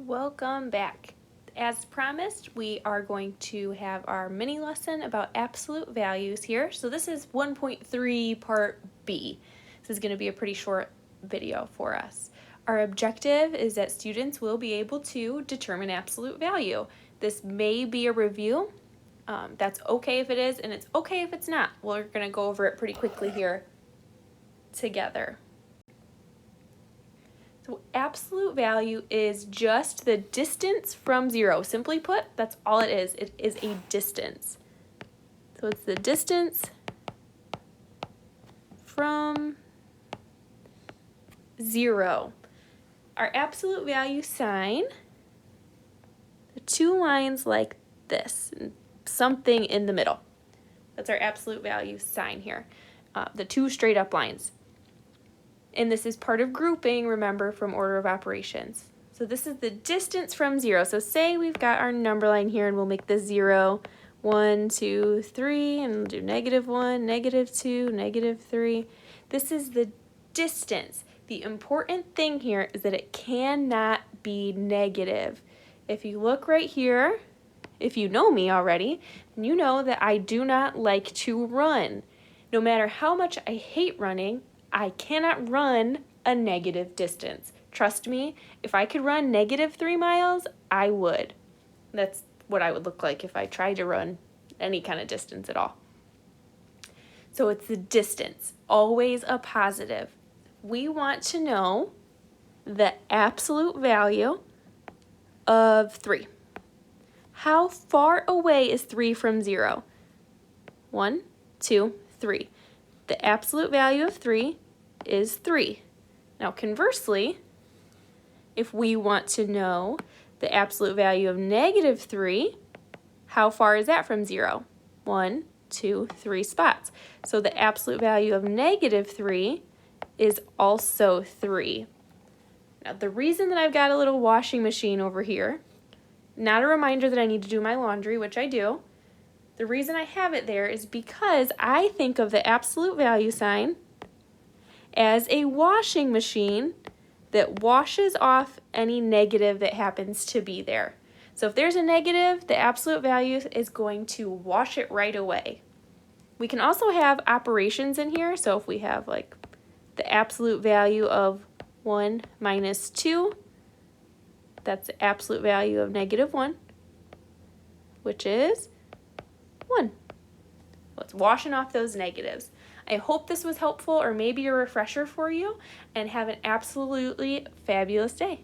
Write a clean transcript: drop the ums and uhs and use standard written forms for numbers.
Welcome back. As promised, we are going to have our mini lesson about absolute values here. So this is 1.3 part B. This is going to be a pretty short video for us. Our objective is that students will be able to determine absolute value. This may be a review. That's okay if it is, and it's okay if it's not. We're going to go over it pretty quickly here together. So absolute value is just the distance from zero. Simply put, that's all it is. It is a distance. So it's the distance from zero. Our absolute value sign, the two lines like this, and something in the middle. That's our absolute value sign here. The two straight up lines. And this is part of grouping, remember, from order of operations. So this is the distance from zero. So say we've got our number line here, and we'll make this 0, 1, 2, 3, and we'll do -1, -2, -3. This is the distance. The important thing here is that it cannot be negative. If you look right here, if you know me already, then you know that I do not like to run. No matter how much I hate running, I cannot run a negative distance. Trust me, if I could run -3 miles, I would. That's what I would look like if I tried to run any kind of distance at all. So it's the distance, always a positive. We want to know the absolute value of 3. How far away is 3 from 0? 1, 2, 3. The absolute value of 3 is 3. Now conversely, if we want to know the absolute value of -3, how far is that from 0? 1, 2, 3 spots. So the absolute value of -3 is also 3. Now the reason that I've got a little washing machine over here, not a reminder that I need to do my laundry, which I do. The reason I have it there is because I think of the absolute value sign as a washing machine that washes off any negative that happens to be there. So if there's a negative, the absolute value is going to wash it right away. We can also have operations in here. So if we have like the absolute value of 1 minus 2, that's the absolute value of -1, which is 1. Well, it's washing off those negatives. I hope this was helpful or maybe a refresher for you, and have an absolutely fabulous day.